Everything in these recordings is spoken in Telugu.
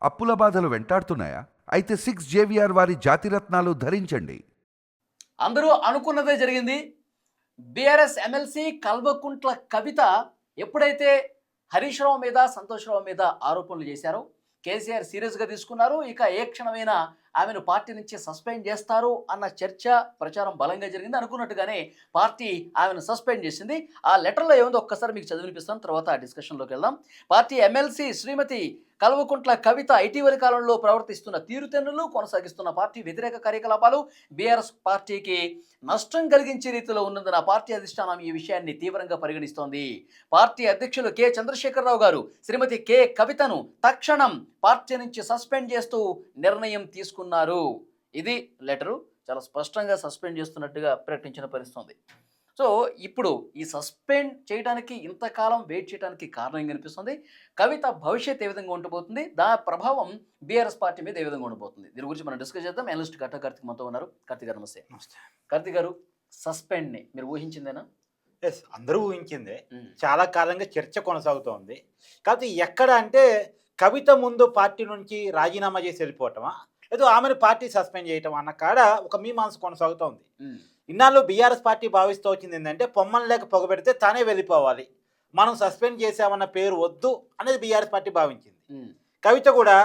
అప్పుల బాధలు వెంటాడుతున్నాయా? అయితే 6 JVR వారి జాతిరత్నాలు ధరించండి. అందరూ అనుకున్నదే జరిగింది. బీఆర్ఎస్ ఎమ్మెల్సీ కల్వకుంట్ల కవిత ఎప్పుడైతే హరీష్ రావు మీద, సంతోష్ రావు మీద ఆరోపణలు చేశారో కేసీఆర్ సీరియస్గా తీసుకున్నారు. ఇక ఏ క్షణమైనా ఆమెను పార్టీ నుంచి సస్పెండ్ చేస్తారు అన్న చర్చ, ప్రచారం బలంగా జరిగింది. అనుకున్నట్టుగానే పార్టీ ఆమెను సస్పెండ్ చేసింది. ఆ లెటర్లో ఏముందో ఒక్కసారి మీకు చదివినిపిస్తాను, తర్వాత డిస్కషన్లోకి వెళ్దాం. పార్టీ ఎమ్మెల్సీ శ్రీమతి కల్వకుంట్ల కవిత ఇటీవలి కాలంలో ప్రవర్తిస్తున్న తీరుతెన్నులు, కొనసాగిస్తున్న పార్టీ వ్యతిరేక కార్యకలాపాలు బీఆర్ఎస్ పార్టీకి నష్టం కలిగించే రీతిలో ఉన్నందున పార్టీ అధిష్టానం ఈ విషయాన్ని తీవ్రంగా పరిగణిస్తోంది. పార్టీ అధ్యక్షులు కె చంద్రశేఖరరావు గారు శ్రీమతి కె కవితను తక్షణం పార్టీ నుంచి సస్పెండ్ చేస్తూ నిర్ణయం తీసుకున్నారు. ఇది లెటరు. చాలా స్పష్టంగా సస్పెండ్ చేస్తున్నట్టుగా ప్రకటించిన పరిస్థితుంది. సో ఇప్పుడు ఈ సస్పెండ్ చేయడానికి ఇంతకాలం వెయిట్ చేయడానికి కారణం కనిపిస్తుంది. కవిత భవిష్యత్ ఏ విధంగా ఉండబోతుంది, దాని ప్రభావం బీఆర్ఎస్ పార్టీ మీద ఏ విధంగా ఉండబోతుంది, దీని గురించి మనం డిస్కస్ చేద్దాం. అనలిస్ట్ కట్టా కార్తిక్ మనతో ఉన్నారు. కార్తిక్ గారు నమస్తే. కార్తిక్ గారు, సస్పెండ్ని మీరు ఊహించిందేనా? ఎస్, అందరూ ఊహించిందే. చాలా కాలంగా చర్చ కొనసాగుతోంది. కాకపోతే ఎక్కడ అంటే కవిత ముందు పార్టీ నుంచి రాజీనామా చేసి వెళ్ళిపోవటమా, ఏదో ఆమెను పార్టీ సస్పెండ్ చేయటం అన్న కాడ ఒక మీమాంస కొనసాగుతోంది. ఇన్నాళ్ళు బీఆర్ఎస్ పార్టీ భావిస్తూ వచ్చింది ఏంటంటే పొమ్మని లేక పొగబెడితే తానే వెళ్ళిపోవాలి, మనం సస్పెండ్ చేసామన్న పేరు వద్దు అనేది బీఆర్ఎస్ పార్టీ భావించింది. కవిత కూడా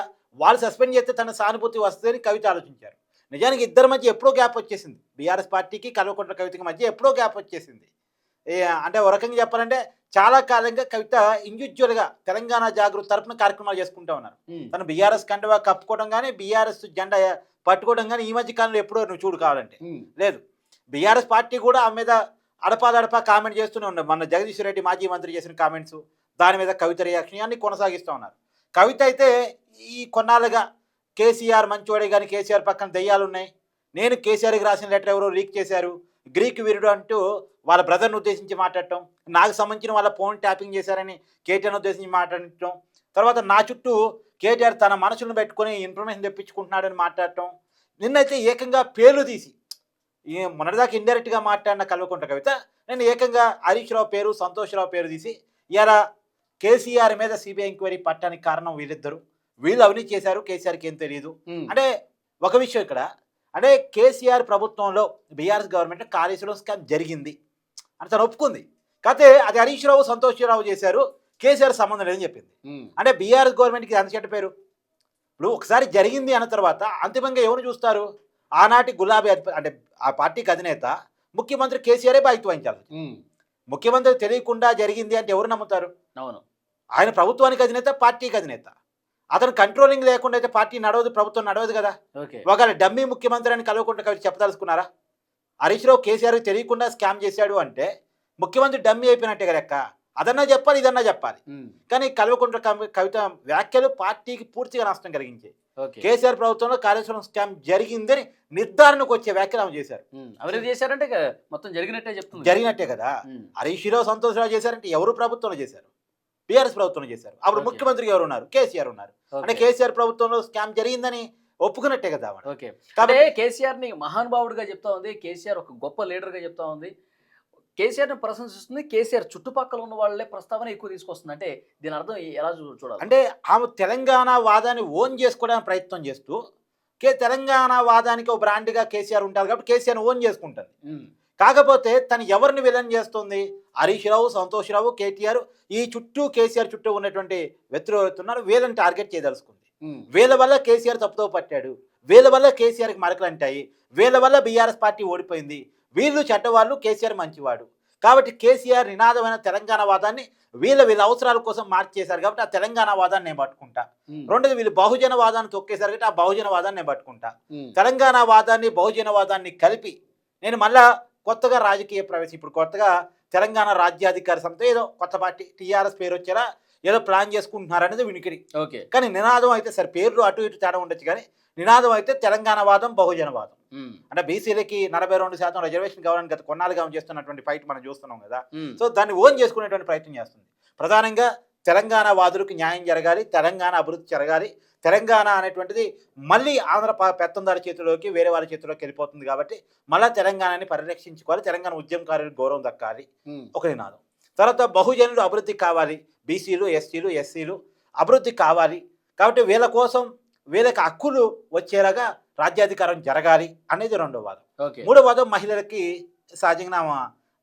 వాళ్ళు సస్పెండ్ చేస్తే తన సానుభూతి వస్తుందని కవిత ఆలోచించారు. నిజానికి ఇద్దరి మధ్య ఎప్పుడో గ్యాప్ వచ్చేసింది. బీఆర్ఎస్ పార్టీకి కల్వకుంట్ల కవితకి మధ్య ఎప్పుడో గ్యాప్ వచ్చేసింది. అంటే ఒక రకంగా చెప్పాలంటే చాలా కాలంగా కవిత ఇండివిజువల్గా తెలంగాణ జాగృతి తరఫున కార్యక్రమాలు చేసుకుంటూ ఉన్నారు. తను బీఆర్ఎస్ కండువా కప్పుకోవడం కానీ, బీఆర్ఎస్ జెండా పట్టుకోవడం కానీ ఈ మధ్య కాలంలో ఎప్పుడో నువ్వు చూడు కావాలంటే లేదు. బీఆర్ఎస్ పార్టీ కూడా ఆమె మీద అడపాదడపా కామెంట్ చేస్తూనే ఉన్నారు. మన జగదీష్ రెడ్డి మాజీ మంత్రి చేసిన కామెంట్స్, దాని మీద కవిత రియాక్షన్ అన్ని కొనసాగిస్తూ ఉన్నారు. కవిత అయితే ఈ కొన్నాళ్ళుగా కేసీఆర్ మంచివాడే కానీ కేసీఆర్ పక్కన దెయ్యాలు ఉన్నాయి, నేను కేసీఆర్కి రాసిన లెటర్ ఎవరో లీక్ చేశారు, గ్రీక్ వీరుడు అంటూ వాళ్ళ బ్రదర్ను ఉద్దేశించి మాట్లాడటం, నాకు సంబంధించిన వాళ్ళ ఫోన్ ట్యాపింగ్ చేశారని కేటీఆర్ని ఉద్దేశించి మాట్లాడటం, తర్వాత నా చుట్టూ కేటీఆర్ తన మనసును పెట్టుకొని ఇన్ఫర్మేషన్ తెప్పించుకుంటున్నాడని మాట్లాడటం, నిన్నైతే ఏకంగా పేర్లు తీసి మొన్నటిదాకా ఇండైరెక్ట్గా మాట్లాడిన కల్వకుంట్ల కవిత నేను ఏకంగా హరీష్ రావు పేరు, సంతోష్ రావు పేరు తీసి ఇలా కేసీఆర్ మీద సిబిఐ ఎంక్వైరీ పట్టడానికి కారణం వీళ్ళిద్దరు, వీళ్ళు అవినీతి చేశారు, కేసీఆర్కి ఏం తెలియదు. అంటే ఒక విషయం ఇక్కడ అంటే కేసీఆర్ ప్రభుత్వంలో బీఆర్ఎస్ గవర్నమెంట్ కాళేశ్వరం స్కామ్ జరిగింది అని తను ఒప్పుకుంది. కాకపోతే అది హరీష్ రావు, సంతోష్ రావు చేశారు, కేసీఆర్ సంబంధం లేదని చెప్పింది. అంటే బీఆర్ఎస్ గవర్నమెంట్కి అంత చెడ్డ పేరు. ఇప్పుడు ఒకసారి జరిగింది అన్న తర్వాత అంతిమంగా ఎవరు చూస్తారు? ఆనాటి గులాబీ అంటే ఆ పార్టీకి అధినేత ముఖ్యమంత్రి కేసీఆరే బాధ్యత వహించాలి. ముఖ్యమంత్రి తెలియకుండా జరిగింది అంటే ఎవరు నమ్ముతారు? అవును, ఆయన ప్రభుత్వానికి అధినేత, పార్టీకి అధినేత. అతను కంట్రోలింగ్ లేకుండా అయితే పార్టీ నడవదు, ప్రభుత్వం నడవదు కదా. ఒకవేళ డమ్మీ ముఖ్యమంత్రి అని కల్వకుంట్ల కవిత చెప్పదలుచుకున్నారా? హరీష్ రావు కేసీఆర్కి తెలియకుండా స్కామ్ చేశాడు అంటే ముఖ్యమంత్రి డమ్మీ అయిపోయినట్టే కదా. అదన్నా చెప్పాలి, ఇదన్నా చెప్పాలి. కానీ కల్వకుంట్ల కవిత వ్యాఖ్యలు పార్టీకి పూర్తిగా నష్టం కలిగించాయి. కేసీఆర్ ప్రభుత్వంలో కాళేశ్వరం స్కామ్ జరిగిందని నిర్ధారణకు వచ్చే వ్యాఖ్యలు ఆమె చేశారు. ఎవరు చేశారంటే మొత్తం జరిగినట్టే చెప్తుంది. జరిగినట్టే కదా. హరీష్ రావు, సంతోష్ రావు చేశారంటే ఎవరు ప్రభుత్వంలో చేశారు? బీఆర్ఎస్ ప్రభుత్వంలో చేశారు. అప్పుడు ముఖ్యమంత్రి ఎవరు ఉన్నారు? కేసీఆర్ ఉన్నారు. అంటే కేసీఆర్ ప్రభుత్వంలో స్కామ్ జరిగిందని ఒప్పుకున్నట్టే కదా. కాబట్టి కేసీఆర్ ని మహానుభావుడిగా చెప్తా ఉంది, కేసీఆర్ ఒక గొప్ప లీడర్ గా చెప్తా ఉంది, కేసీఆర్ని ప్రశంసిస్తుంది. కేసీఆర్ చుట్టుపక్కల ఉన్న వాళ్ళే ప్రస్తావన ఎక్కువ తీసుకొస్తుంది. అంటే దీని అర్థం ఎలా చూడాలి? అంటే ఆమె తెలంగాణ వాదాన్ని ఓన్ చేసుకోవడానికి ప్రయత్నం చేస్తూ తెలంగాణ వాదానికి ఒక బ్రాండ్గా కేసీఆర్ ఉంటారు కాబట్టి కేసీఆర్ని ఓన్ చేసుకుంటుంది. కాకపోతే తను ఎవరిని విలన్ చేస్తుంది? హరీష్ రావు, సంతోష్ రావు, కేటీఆర్, ఈ చుట్టూ కేసీఆర్ చుట్టూ ఉన్నటువంటి వ్యక్తులు ఎవరుతున్నారు వీళ్ళని టార్గెట్ చేయదలుచుకుంది. వీళ్ళ వల్ల కేసీఆర్ తప్పుతో పట్టాడు, వీళ్ళ వల్ల కేసీఆర్కి మరకలు అంటాయి, వీళ్ళ వల్ల బీఆర్ఎస్ పార్టీ ఓడిపోయింది, వీళ్ళు చెడ్డవాళ్ళు, కేసీఆర్ మంచివాడు. కాబట్టి కేసీఆర్ నినాదమైన తెలంగాణ వాదాన్ని వీళ్ళ అవసరాల కోసం మార్చేశారు కాబట్టి ఆ తెలంగాణ వాదాన్ని నేను పట్టుకుంటా. రెండోది వీళ్ళు బహుజన వాదాన్ని తొక్కేశారు కాబట్టి ఆ బహుజన వాదాన్ని నేను పట్టుకుంటా. తెలంగాణ వాదాన్ని, బహుజన వాదాన్ని కలిపి నేను మళ్ళా కొత్తగా రాజకీయ ప్రవేశం, ఇప్పుడు కొత్తగా తెలంగాణ రాజ్యాధికార సంస్థ ఏదో కొత్త పార్టీ టీఆర్ఎస్ పేరు వచ్చేలా ఏదో ప్లాన్ చేసుకుంటున్నారు అనేది వినికిడి. కానీ నినాదం అయితే సరే పేర్లు అటు ఇటు తేడా ఉండొచ్చు, కానీ నినాదం అయితే తెలంగాణ వాదం, బహుజన వాదం. అంటే బీసీలకి 42% రిజర్వేషన్ కావాలని గత కొన్నాళ్ళుగా చేస్తున్నటువంటి ఫైట్ మనం చూస్తున్నాం కదా. సో దాన్ని ఓన్ చేసుకునేటువంటి ప్రయత్నం చేస్తుంది. ప్రధానంగా తెలంగాణ వాదులకు న్యాయం జరగాలి, తెలంగాణ అభివృద్ధి జరగాలి, తెలంగాణ అనేటువంటిది మళ్ళీ ఆంధ్ర పెత్తందారి చేతిలోకి, వేరే వాళ్ళ చేతిలోకి వెళ్ళిపోతుంది కాబట్టి మళ్ళీ తెలంగాణని పరిరక్షించుకోవాలి, తెలంగాణ ఉద్యమకారులకు గౌరవం దక్కాలి ఒక నినాదం. తర్వాత బహుజనులు అభివృద్ధి కావాలి, బీసీలు, ఎస్టీలు, ఎస్సీలు అభివృద్ధి కావాలి, కాబట్టి వీళ్ళ కోసం వీళ్ళకి హక్కులు వచ్చేలాగా రాజ్యాధికారం జరగాలి అనేది రెండో వాదం. ఓకే. మూడో వాదం మహిళలకి సహజంగా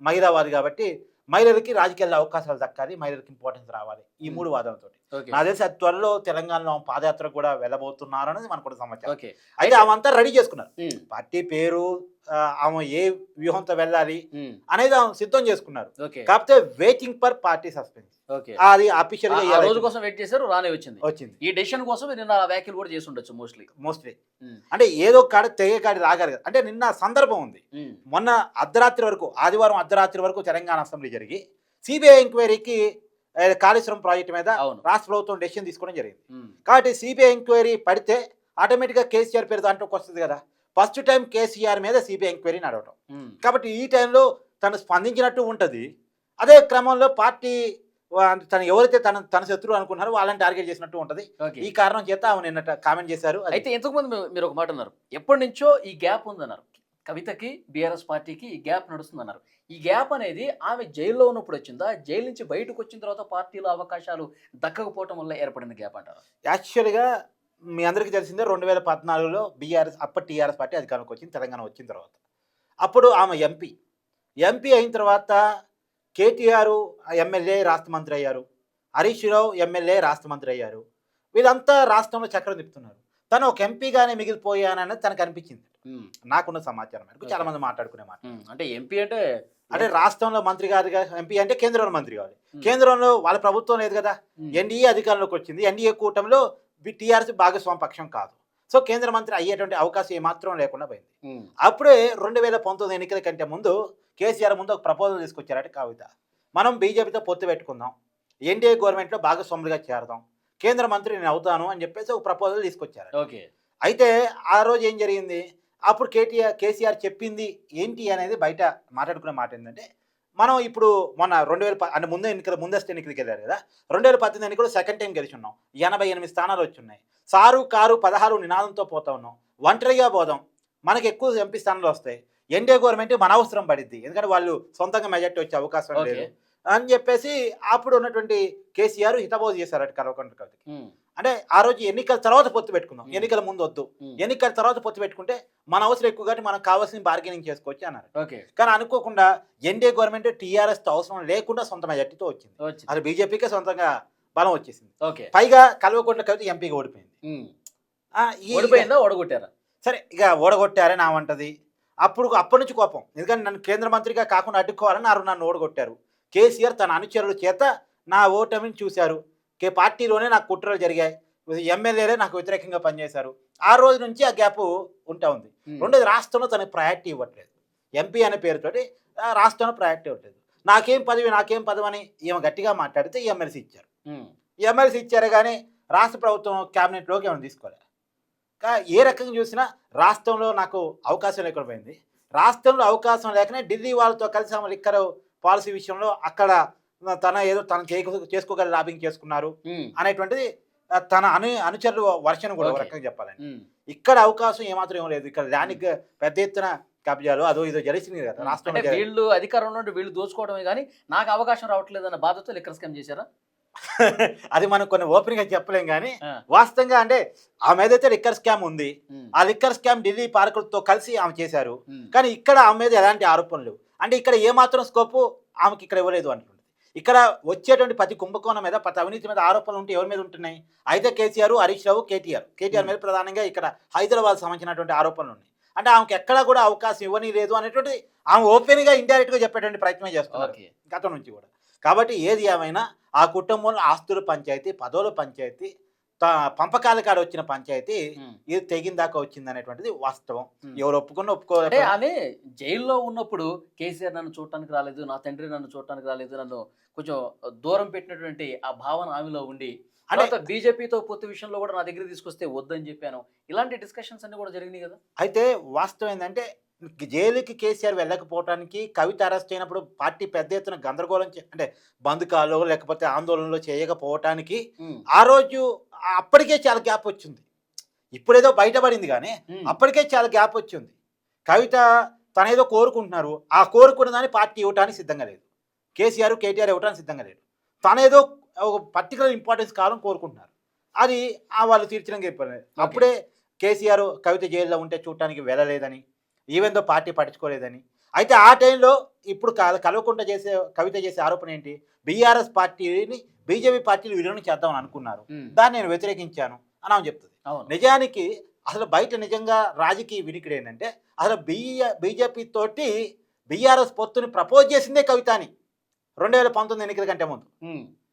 మహిళావాది కాబట్టి మహిళలకి రాజకీయాల్లో అవకాశాలు దక్కాలి, మహిళలకి ఇంపార్టెన్స్ రావాలి. ఈ మూడు వాదనలతో ఓకే. నాకు తెలిసి అది త్వరలో తెలంగాణలో పాదయాత్ర కూడా వెళ్ళబోతున్నారు అనేది మనకు కూడా సమాచారం. ఓకే. అయితే ఆమె అంతా రెడీ చేసుకున్నారు. ఉమ్, పార్టీ పేరు, ఆమె ఏ వ్యూహంతో వెళ్ళాలి ఉమ్, అనేది ఆమె సిద్ధం చేసుకున్నారు. ఓకే. కాకపోతే waiting for party suspense okay. అది అఫీషియల్ గా ఆ రోజు కోసం వెయిట్ చేశారు, రానే వచ్చింది. వచ్చింది ఈ డెసిషన్ కోసం నిన్న వ్యాఖ్యలు కూడా చేసి ఉండొచ్చు మోస్ట్లీ. అంటే ఏదో కాడ తెగే కాడి రాగారు కదా. అంటే నిన్న సందర్భం ఉంది, మొన్న అర్ధరాత్రి వరకు, ఆదివారం అర్ధరాత్రి వరకు తెలంగాణ అసెంబ్లీ జరిగి సిబిఐ ఎంక్వైరీకి కాళేశ్వరం ప్రాజెక్టు మీద రాష్ట్ర ప్రభుత్వం డెసిషన్ తీసుకోవడం జరిగింది. కాబట్టి సిబిఐ ఎంక్వైరీ పడితే ఆటోమేటిక్గా కేసీఆర్ పేరు దాంట్లోకి వస్తుంది కదా. ఫస్ట్ టైం కేసీఆర్ మీద సిబిఐ ఎంక్వైరీ నడవటం, కాబట్టి ఈ టైంలో తను స్పందించినట్టు ఉంటుంది. అదే క్రమంలో పార్టీ తను ఎవరైతే తన శత్రువు అనుకున్నారో వాళ్ళని టార్గెట్ చేసినట్టు ఉంటుంది. ఈ కారణం చేత ఆమె నిన్న కామెంట్ చేశారు. అయితే ఇంతకుముందు మీరు ఒక మాట అన్నారు, ఎప్పటి నుంచో ఈ గ్యాప్ ఉందన్నారు, కవితకి బీఆర్ఎస్ పార్టీకి ఈ గ్యాప్ నడుస్తుందన్నారు. ఈ గ్యాప్ అనేది ఆమె జైల్లో ఉన్నప్పుడు వచ్చిందా, జైలు నుంచి బయటకు వచ్చిన తర్వాత పార్టీలో అవకాశాలు దక్కకపోవటం వల్ల ఏర్పడిన గ్యాప్ అంటారు? యాక్చువల్గా మీ అందరికీ తెలిసిందే 2014లో బీఆర్ఎస్ అప్పటి టీఆర్ఎస్ పార్టీ అధికారంలోకి వచ్చింది తెలంగాణ వచ్చిన తర్వాత. అప్పుడు ఆమె ఎంపీ అయిన తర్వాత కేటీఆర్ ఎమ్మెల్యే రాష్ట్ర మంత్రి అయ్యారు, హరీష్ రావు ఎమ్మెల్యే రాష్ట్ర మంత్రి అయ్యారు. వీళ్ళంతా రాష్ట్రంలో చక్రం తిప్పుతున్నారు. తను ఒక ఎంపీగానే మిగిలిపోయానని తనకు అనిపించింది. నాకున్న సమాచారం మేరకు చాలా మంది మాట్లాడుకునే మాట. అంటే ఎంపీ అంటే రాష్ట్రంలో మంత్రి గారుగా, ఎంపీ అంటే కేంద్రంలో మంత్రి కావాలి. కేంద్రంలో వాళ్ళ ప్రభుత్వం లేదు కదా, ఎన్డీఏ అధికారంలోకి వచ్చింది. ఎన్డీఏ కూటమిలో టీఆర్ఎస్ భాగస్వామ్య పక్షం కాదు. సో కేంద్ర మంత్రి అయ్యేటువంటి అవకాశం ఏమాత్రం లేకుండా పోయింది. అప్పుడే 2019 ఎన్నికల కంటే ముందు కేసీఆర్ ముందు ఒక ప్రపోజల్ తీసుకొచ్చారట కవిత. మనం బీజేపీతో పొత్తు పెట్టుకుందాం, ఎన్డీఏ గవర్నమెంట్లో భాగస్వాములుగా చేరదాం, కేంద్ర మంత్రి నేను అవుతాను అని చెప్పేసి ఒక ప్రపోజల్ తీసుకొచ్చారు. ఓకే. అయితే ఆ రోజు ఏం జరిగింది, అప్పుడు కేసీఆర్ చెప్పింది ఏంటి అనేది బయట మాట్లాడుకునే మాట ఏంటంటే, మనం ఇప్పుడు మొన్న 2000 అంటే ముందస్తు ఎన్నికలకి వెళ్ళారు కదా, 2018 ఎన్నికలు సెకండ్ టైం గెలిచి ఉన్నాం, 88 స్థానాలు వచ్చి ఉన్నాయి. సారు కారు 16 నినాదంతో పోతా ఉన్నాం, ఒంటరిగా పోదాం, మనకి ఎక్కువ ఎంపీ స్థానాలు వస్తాయి, ఎన్డీఏ గవర్నమెంట్ మన అవసరం పడిద్ది, ఎందుకంటే వాళ్ళు సొంతంగా మెజార్టీ వచ్చే అవకాశం లేదు అని చెప్పేసి అప్పుడు ఉన్నటువంటి కేసీఆర్ హితబోధ చేశారట కల్వకుంట్ల కవితకి. అంటే ఆ రోజు ఎన్నికల తర్వాత పొత్తు పెట్టుకుందాం, ఎన్నికల ముందు వద్దు, ఎన్నికల తర్వాత పొత్తు పెట్టుకుంటే మన అవసరం ఎక్కువ కాబట్టి మనకు కావాల్సిన బార్గెనింగ్ చేసుకోవచ్చు అన్నారు. కానీ అనుకోకుండా ఎన్డీఏ గవర్నమెంట్ టీఆర్ఎస్ తో అవసరం లేకుండా సొంత మెజార్టీతో వచ్చింది. అది బీజేపీకే సొంతంగా బలం వచ్చేసింది. పైగా కల్వకుంట్ల కవిత ఎంపీగా ఓడిపోయింది. ఓడగొట్టారా? సరే, ఇక ఓడగొట్టారని ఆమంటది. అప్పటి నుంచి కోపం, ఎందుకంటే నన్ను కేంద్ర మంత్రిగా కాకుండా అడ్డుకోవాలని నన్ను ఓడగొట్టారు. కేసీఆర్ తన అనుచరుల చేత నా ఓటమిని చూశారు, పార్టీలోనే నాకు కుట్రలు జరిగాయి, ఎమ్మెల్యేలే నాకు వ్యతిరేకంగా పనిచేశారు. ఆ రోజు నుంచి ఆ గ్యాప్ ఉంటా ఉంది. రెండోది, రాష్ట్రంలో తనకు ప్రయారిటీ ఇవ్వట్లేదు. ఎంపీ అనే పేరుతోటి రాష్ట్రంలో ప్రయారిటీ ఇవ్వట్లేదు. నాకేం పదవి అని ఈమె గట్టిగా మాట్లాడితే ఎమ్మెల్సీ ఇచ్చారు. ఎమ్మెల్సీ ఇచ్చారు కానీ రాష్ట్ర ప్రభుత్వం క్యాబినెట్లోకి ఏమైనా తీసుకోలేదు. ఏ రకంగా చూసినా రాష్ట్రంలో నాకు అవకాశం లేకుండా పోయింది. రాష్ట్రంలో అవకాశం లేకనే ఢిల్లీ వాళ్ళతో కలిసి ఆమె లిక్కర్ పాలసీ విషయంలో అక్కడ తన చేసుకోగల లాబింగ్ చేసుకున్నారు అనేటువంటిది తన అనుచరులు వర్షన్ కూడా రకంగా చెప్పాలండి. ఇక్కడ అవకాశం ఏమాత్రం ఏమో లేదు. ఇక్కడ దానికి పెద్ద ఎత్తున కబ్జాలు అదో ఇదో జరిగింది కదా రాష్ట్రంలో. వీళ్ళు అధికారంలో వీళ్ళు దోచుకోవడమే కానీ నాకు అవకాశం రావట్లేదు అన్న బాధతో లిక్కర్ స్కామ్ చేశారా? అది మనం కొన్ని ఓపెన్ గా చెప్పలేం కానీ వాస్తవంగా అంటే ఆమె ఏదైతే లిక్కర్ స్కామ్ ఉంది, ఆ లిక్కర్ స్కామ్ ఢిల్లీ పాలకులతో కలిసి ఆమె చేశారు. కానీ ఇక్కడ ఆమె మీద ఎలాంటి ఆరోపణలు, అంటే ఇక్కడ ఏమాత్రం స్కోపు ఆమెకి ఇక్కడ ఇవ్వలేదు అంటుంది. ఇక్కడ వచ్చేటువంటి ప్రతి కుంభకోణం మీద, ప్రతి అవినీతి మీద ఆరోపణలు ఉంటే ఎవరి మీద ఉంటున్నాయి? అయితే కేసీఆర్, హరీష్ రావు, కేటీఆర్ మీద ప్రధానంగా ఇక్కడ హైదరాబాద్ సంబంధించినటువంటి ఆరోపణలు ఉన్నాయి. అంటే ఆమెకి ఎక్కడా కూడా అవకాశం ఇవ్వని లేదు అనేటువంటి ఆమె ఓపెన్ గా ఇండైరెక్ట్ గా చెప్పేటువంటి ప్రయత్నం చేస్తున్నారు గతం నుంచి కూడా. కాబట్టి ఏది ఏమైనా ఆ కుటుంబంలో ఆస్తుల పంచాయతీ, పదవుల పంచాయతీ, పంపకాల కాడ వచ్చిన పంచాయతీ ఇది తెగిన దాకా వచ్చింది అనేటువంటిది వాస్తవం. ఎవరు ఒప్పుకున్నా ఒప్పుకోవాలి. ఆమె జైల్లో ఉన్నప్పుడు కేసీఆర్ నన్ను చూడటానికి రాలేదు, నా తండ్రి నన్ను చూడటానికి రాలేదు, నన్ను కొంచెం దూరం పెట్టినటువంటి ఆ భావన ఆమెలో ఉండి, అంటే బీజేపీతో పొత్తు విషయంలో కూడా నా దగ్గర తీసుకొస్తే వద్దని చెప్పాను, ఇలాంటి డిస్కషన్స్ అన్ని కూడా జరిగినాయి కదా. అయితే వాస్తవం ఏంటంటే జైలుకి కేసీఆర్ వెళ్ళకపోవడానికి, కవిత అరెస్ట్ అయినప్పుడు పార్టీ పెద్ద ఎత్తున గందరగోళం అంటే బంధుకాలు లేకపోతే ఆందోళనలు చేయకపోవటానికి ఆ రోజు అప్పటికే చాలా గ్యాప్ వచ్చింది. ఇప్పుడేదో బయటపడింది కానీ అప్పటికే చాలా గ్యాప్ వచ్చింది. కవిత తనేదో కోరుకుంటున్నారు, ఆ కోరుకున్న దాన్ని పార్టీ ఇవ్వడానికి సిద్ధంగా లేదు. కేటీఆర్ ఇవ్వడానికి సిద్ధంగా లేడు. తనేదో ఒక పర్టికులర్ ఇంపార్టెన్స్ కావాలని కోరుకుంటున్నారు. అది వాళ్ళు తీర్చడానికి చెప్పారు. అప్పుడే కేసీఆర్ కవిత జైల్లో ఉంటే చూడటానికి వెళ్ళలేదని, ఈవెందో పార్టీ పట్టించుకోలేదని. అయితే ఆ టైంలో ఇప్పుడు కల్వకుంట్ల కవిత చేసే ఆరోపణ ఏంటి, బీఆర్ఎస్ పార్టీని బీజేపీ పార్టీలు విలీనం చేద్దామని అనుకున్నారు, దాన్ని నేను వ్యతిరేకించాను అని ఆమె చెప్తుంది. నిజానికి అసలు బయట నిజంగా రాజకీయ వినికిడి ఏంటంటే అసలు బీజేపీ తోటి బీఆర్ఎస్ పొత్తుని ప్రపోజ్ చేసిందే కవిత అని 2019 ఎన్నికల కంటే ముందు.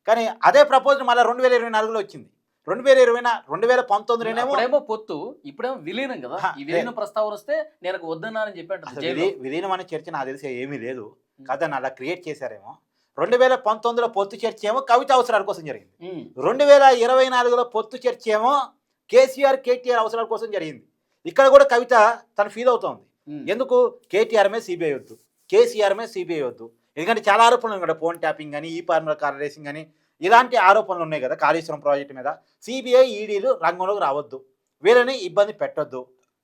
కానీ అదే ప్రపోజల్ మళ్ళీ 2024లో వచ్చింది. 2019 పొత్తు, ఇప్పుడేమో విలీనం కదా. ఈ విలీనం ప్రస్తావన వస్తే నేను వద్దన్నానని చెప్పాను. విలీనం అనే చర్చ నాకు తెలిసే ఏమీ లేదు కదా, అలా క్రియేట్ చేశారేమో. 2019లో పొత్తు చర్చ ఏమో కవిత అవసరాల కోసం జరిగింది. 2024లో పొత్తు చర్చ ఏమో కేసీఆర్ కేటీఆర్ అవసరాల కోసం జరిగింది. ఇక్కడ కూడా కవిత తను ఫీల్ అవుతోంది. ఎందుకు కేటీఆర్ మీద సిబిఐ వద్దు, కేసీఆర్ మీద సిబిఐ వద్దు. ఎందుకంటే చాలా ఆరోపణలు ఉన్నాయి కదా, ఫోన్ ట్యాపింగ్ అని, ఈ ఫార్ములా కార్ రేసింగ్ అని, ఇలాంటి ఆరోపణలు ఉన్నాయి కదా. కాళేశ్వరం ప్రాజెక్టు మీద సిబిఐ ఈడీలు రంగంలోకి రావద్దు, వీళ్ళని ఇబ్బంది పెట్టొద్దు.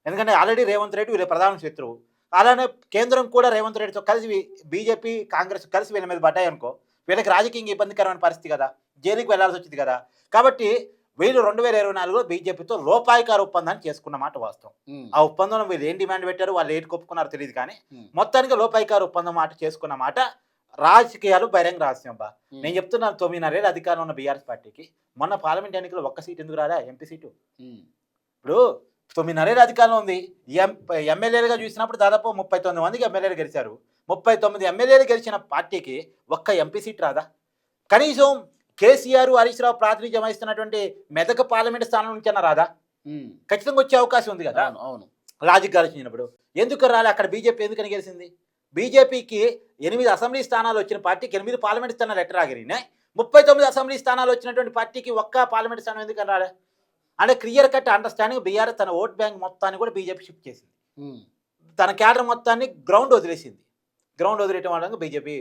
ఎందుకంటే ఆల్రెడీ రేవంత్ రెడ్డి వీళ్ళ ప్రధాన శత్రువు. అలానే కేంద్రం కూడా రేవంత్ రెడ్డితో కలిసి బీజేపీ కాంగ్రెస్ కలిసి వీళ్ళ మీద పడ్డాయి అనుకో, వీళ్ళకి రాజకీయంగా ఇబ్బందికరమైన పరిస్థితి కదా, జైలుకి వెళ్లాల్సి వచ్చింది కదా. కాబట్టి వీళ్ళు 2024లో బీజేపీతో లోపాయికార ఒప్పందాన్ని చేసుకున్న మాట వాస్తవం. ఆ ఒప్పందంలో వీళ్ళు ఏం డిమాండ్ పెట్టారు, వాళ్ళు ఏంటి కొప్పుకున్నారో తెలియదు, కానీ మొత్తానికి లోపాయికార ఒప్పందం మాట చేసుకున్న మాట రాజకీయాలు బహిరంగ రహస్యం బా. నేను చెప్తున్నాను, 9.5 ఏళ్ళు అధికారంలో ఉన్న బీఆర్ఎస్ పార్టీకి మొన్న పార్లమెంట్ ఎన్నికలు ఒక్క సీట్ ఎందుకు రాదా, ఎంపీ సీటు. ఇప్పుడు 9.5 ఏళ్ళు అధికారంలో ఉంది. ఎమ్మెల్యేలుగా చూసినప్పుడు దాదాపు 39 మందికి ఎమ్మెల్యేలు గెలిచారు. 39 ఎమ్మెల్యేలు గెలిచిన పార్టీకి ఒక్క ఎంపీ సీట్ రాదా? కనీసం కేసీఆర్ హరీష్ రావు ప్రాతినిధ్యం వహిస్తున్నటువంటి మెదక్ పార్లమెంట్ స్థానం నుంచి అన్న రాదా? ఖచ్చితంగా వచ్చే అవకాశం ఉంది కదా. అవును, లాజిక్ ఆలోచించినప్పుడు ఎందుకు రాలే? అక్కడ బీజేపీ ఎందుకని గెలిచింది? బీజేపీకి 8 అసెంబ్లీ స్థానాలు వచ్చిన పార్టీకి 8 పార్లమెంట్ స్థానాలు ఎట్లా రాగిరినాయి? 39 అసెంబ్లీ స్థానాలు వచ్చినటువంటి పార్టీకి ఒక్క పార్లమెంట్ స్థానం ఎందుకని రాలే? అంటే క్లియర్ కట్ అండర్స్టాండింగ్ బీఆర్ఎస్ తన ఓట్ బ్యాంక్ మొత్తాన్ని కూడా బీజేపీ షిఫ్ట్ చేసింది. తన క్యాడర్ మొత్తాన్ని గ్రౌండ్ వదిలేసింది. గ్రౌండ్ వదిలేయటం వల్ల బీజేపీ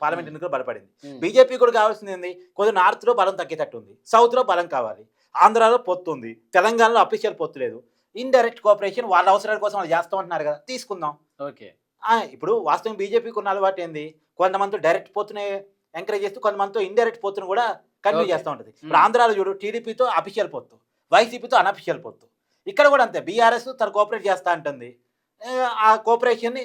పార్లమెంట్ ఎన్నికలు బలపడింది. బీజేపీ కూడా కావాల్సింది ఏంది, కొద్దిగా నార్త్లో బలం తగ్గేటట్టు ఉంది, సౌత్లో బలం కావాలి, ఆంధ్రాలో పొత్తు ఉంది, తెలంగాణలో అఫీషియల్ పొత్తు లేదు, ఇండైరెక్ట్ కోఆపరేషన్ వాళ్ళ అవసరాల కోసం వాళ్ళు చేస్తామంటున్నారు కదా, తీసుకుందాం. ఓకే, ఇప్పుడు వాస్తవం బీజేపీకి ఉన్న అలవాటు ఏంది, కొంతమంది డైరెక్ట్ పొత్తుని ఎంకరేజ్ చేస్తూ కొంతమందితో ఇండైరెక్ట్ పొత్తును కూడా కంటిన్యూ చేస్తూ ఉంటుంది. ఇప్పుడు ఆంధ్రాలో చూడు, టీడీపీతో అఫీషియల్ పొత్తు, వైసీపీతో అనఫీషియల్ పొత్తు. ఇక్కడ కూడా అంతే, బీఆర్ఎస్ తను కోఆపరేట్ చేస్తూ ఉంటుంది. ఆ కోఆపరేషన్ని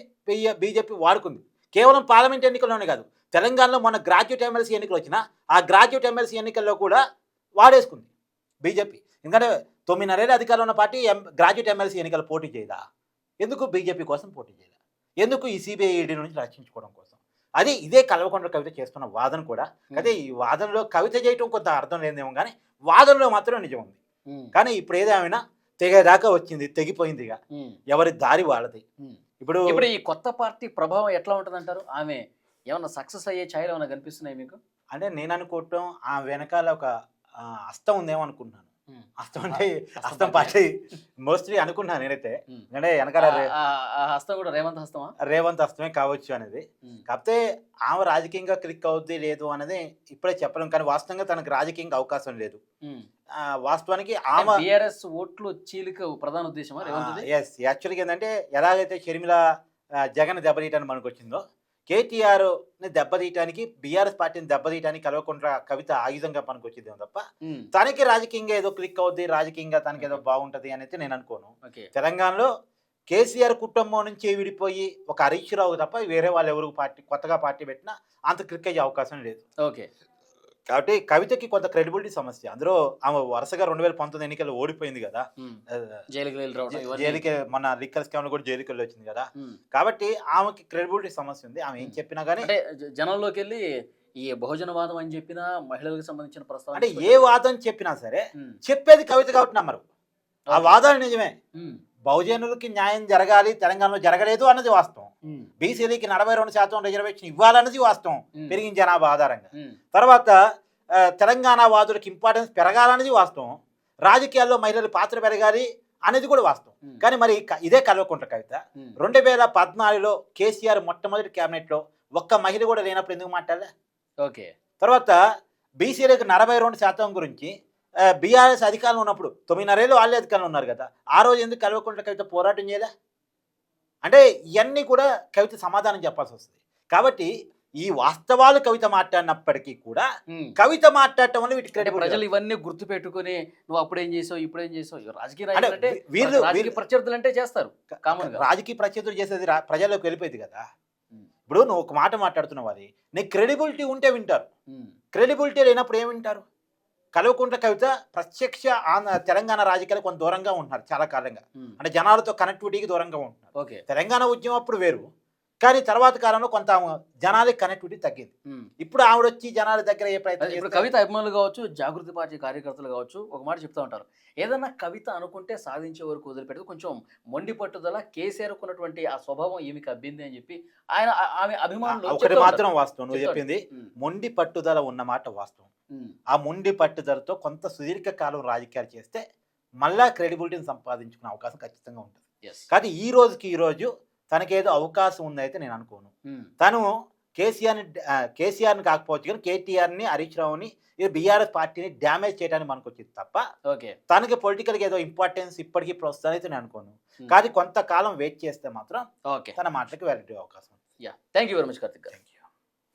బీజేపీ వాడుకుంది. కేవలం పార్లమెంట్ ఎన్నికల్లోనే కాదు, తెలంగాణలో మొన్న గ్రాడ్యుయేట్ ఎమ్మెల్సీ ఎన్నికలు వచ్చినా ఆ గ్రాడ్యుయేట్ ఎమ్మెల్సీ ఎన్నికల్లో కూడా వాడేసుకుంది బీజేపీ. ఎందుకంటే 9.5 ఏళ్ళ అధికారంలో ఉన్న పార్టీ గ్రాడ్యుయేట్ ఎమ్మెల్సీ ఎన్నికలు పోటీ చేయదా? ఎందుకు? బీజేపీ కోసం పోటీ చేయదా? ఎందుకు? ఈ సిబిఐ ఈడీ నుంచి రక్షించుకోవడం కోసం. అది ఇదే కల్వకుంట్ల కవిత చేస్తున్న వాదన కూడా. అదే ఈ వాదనలో కవిత చేయటం కొంత అర్థం లేదేమో, కానీ వాదనలో మాత్రం నిజం ఉంది. కానీ ఇప్పుడు ఏదేమైనా తెగేదాకా వచ్చింది, తెగిపోయింది. ఇక ఎవరి దారి వాళ్ళది. ఇప్పుడు ఈ కొత్త పార్టీ ప్రభావం ఎట్లా ఉంటుంది అంటారు? ఆమె ఏమన్నా సక్సెస్ అయ్యే ఛాయలు ఏమైనా కనిపిస్తున్నాయి మీకు? అంటే నేను అనుకోవటం ఆ వెనకాల ఒక హస్తం ఉందేమో అనుకుంటున్నాను. హస్తం అంటే హస్తం పార్టీ మోస్ట్లీ అనుకుంటున్నాను నేనైతే. అంటే వెనకాల హస్తం కూడా రేవంత్ హస్తమా? రేవంత్ హస్తమే కావచ్చు అనేది. కాకపోతే ఆమె రాజకీయంగా క్లిక్ అవుద్ది లేదు అనేది ఇప్పుడే చెప్పలేం, కానీ వాస్తవంగా తనకు రాజకీయంగా అవకాశం లేదు. వాస్తవానికి ఆమె బీఆర్ఎస్ ఓట్లు చీలిక ప్రధాన ఉద్దేశమా రేవంత్? ఎస్, యాక్చువల్గా ఏంటంటే ఎలాగైతే షర్మిల జగన్ దెబ్బతీయటానికి మనకు వచ్చిందో, కేటీఆర్ని దెబ్బతీయటానికి బీఆర్ఎస్ పార్టీని దెబ్బతీయటానికి కల్వకుంట్ల కవిత ఆయుధంగా పనికి వచ్చిందేమో తప్ప తనకి రాజకీయంగా ఏదో క్లిక్ అవుద్ది, రాజకీయంగా తనకి ఏదో బాగుంటుంది అనేది నేను అనుకోను. తెలంగాణలో కేసీఆర్ కుటుంబం నుంచి విడిపోయి ఒక హరీష్ రావు తప్ప వేరే వాళ్ళు ఎవరు కొత్తగా పార్టీ పెట్టినా అంత క్లిక్ అయ్యే అవకాశం లేదు. ఓకే, కాబట్టి కవితకి కొంత క్రెడిబిలిటీ సమస్య. అందులో ఆమె వరుసగా 2019 ఎన్నికల్లో ఓడిపోయింది కదా, జైలుకి మన లిక్కర్ స్కామ్ లో కూడా జైలుకి వెళ్ళి వచ్చింది కదా. కాబట్టి ఆమెకి క్రెడిబిలిటీ సమస్య ఉంది. ఆమె ఏం చెప్పినా కానీ జనంలోకి వెళ్ళి ఈ బహుజనవాదం అని చెప్పినా, మహిళలకు సంబంధించిన ప్రస్తావన అంటే ఏ వాదం చెప్పినా సరే చెప్పేది కవిత కాబట్టి నమ్మరు. ఆ వాదాలు నిజమే. బహుజనులకి న్యాయం జరగాలి, తెలంగాణలో జరగలేదు అన్నది వాస్తవం. బీసీలకి 42% రిజర్వేషన్ ఇవ్వాలన్నది వాస్తవం, పెరిగిన జనాభా ఆధారంగా. తర్వాత తెలంగాణ వాదులకు ఇంపార్టెన్స్ పెరగాలన్నది వాస్తవం. రాజకీయాల్లో మహిళల పాత్ర పెరగాలి అనేది కూడా వాస్తవం. కానీ మరి ఇదే కల్వకుంట్ల కవిత 2014లో కేసీఆర్ మొట్టమొదటి క్యాబినెట్లో ఒక్క మహిళ కూడా లేనప్పుడు ఎందుకు మాట్లాడలే? ఓకే, తర్వాత బీసీలకు 42% గురించి బీఆర్ఎస్ అధికారంలో ఉన్నప్పుడు 9.5 ఏళ్ళు వాళ్ళే అధికారంలో ఉన్నారు కదా, ఆ రోజు ఎందుకు కల్వకుంట్ల కవిత పోరాటం చేయలే? అంటే ఇవన్నీ కూడా కవిత సమాధానం చెప్పాల్సి వస్తుంది. కాబట్టి ఈ వాస్తవాలు కవిత మాట్లాడినప్పటికీ కూడా కవిత మాట్లాడటం వల్ల వీటి అంటే క్రెడిబిలిటీ ప్రజలు ఇవన్నీ గుర్తు పెట్టుకుని నువ్వు అప్పుడేం చేసావు ఇప్పుడేం చేసావు రాజకీయ అంటే నాయకులు అంటే వీళ్ళు రాజకీయ ప్రత్యర్థులు అంటే చేస్తారు కామన్ గా. రాజకీయ ప్రత్యర్థులు చేసేది ప్రజల్లోకి వెళ్ళిపోయింది కదా. ఉమ్, ఇప్పుడు నువ్వు ఒక మాట మాట్లాడుతున్నావు, అది నీకు క్రెడిబిలిటీ ఉంటే వింటారు, ఉమ్, క్రెడిబిలిటీ లేనప్పుడు ఏం వింటారు? కల్వకుంట్ల కవిత ప్రత్యక్ష తెలంగాణ రాజకీయాలు కొంత దూరంగా ఉంటున్నారు చాలా కాలంగా, ఉమ్. అంటే జనాలతో కనెక్టివిటీకి దూరంగా ఉంటున్నారు. ఓకే. తెలంగాణ ఉద్యమం అప్పుడు వేరు, కానీ తర్వాత కాలంలో కొంత జనాలకి కనెక్టివిటీ తగ్గింది. ఉమ్. ఇప్పుడు ఆవిడ వచ్చి జనాల దగ్గర ఏ అదే ప్రయత్నం ఇప్పుడు చేస్తారు? కవిత అభిమానులు కావచ్చు, జాగృతి పార్టీ కార్యకర్తలు కావచ్చు, ఒక మాట చెప్తా ఉంటారు, ఏదన్నా కవిత అనుకుంటే సాధించే వరకు వదిలిపెట్టదు, కొంచెం మొండి పట్టుదల, కేసీఆర్ ఉన్నటువంటి ఆ స్వభావం ఈమెకి అబ్బింది అని చెప్పి ఆయన ఆమె అభిమానులు ఒకటి చెప్తూ మాత్రం ఉంటారు. వాస్తవం, నువ్వు చెప్తారు. చెప్పింది ఉమ్, మొండి పట్టుదల ఉన్న మాట వాస్తవం. ఉమ్, ఆ మొండి పట్టుదలతో కొంత సుదీర్ఘకాలం రాజకీయాలు చేస్తే మళ్ళా క్రెడిబిలిటీని సంపాదించుకునే అవకాశం ఖచ్చితంగా ఉంటుంది. yes. కానీ ఈ రోజుకి ఈ రోజు తనకేదో అవకాశం ఉందైతే నేను అనుకోను. ఉమ్, తను కేసీఆర్ని కాకపోవచ్చు కానీ కేటీఆర్ని, హరీష్ రావుని, ఈ బీఆర్ఎస్ పార్టీని డ్యామేజ్ చేయడానికి మనకు వచ్చింది తప్ప ఓకే. తనకి పొలిటికల్గా ఏదో ఇంపార్టెన్స్ ఇప్పటికీ ప్రస్తుతం అయితే నేను అనుకోను. ఉమ్, కానీ కొంతకాలం వెయిట్ చేస్తే మాత్రం ఓకే. తన మాటలకి వ్యాలిటీ అవకాశం ఉంది. Yeah, thank you very much Karthik గారు. Thank you.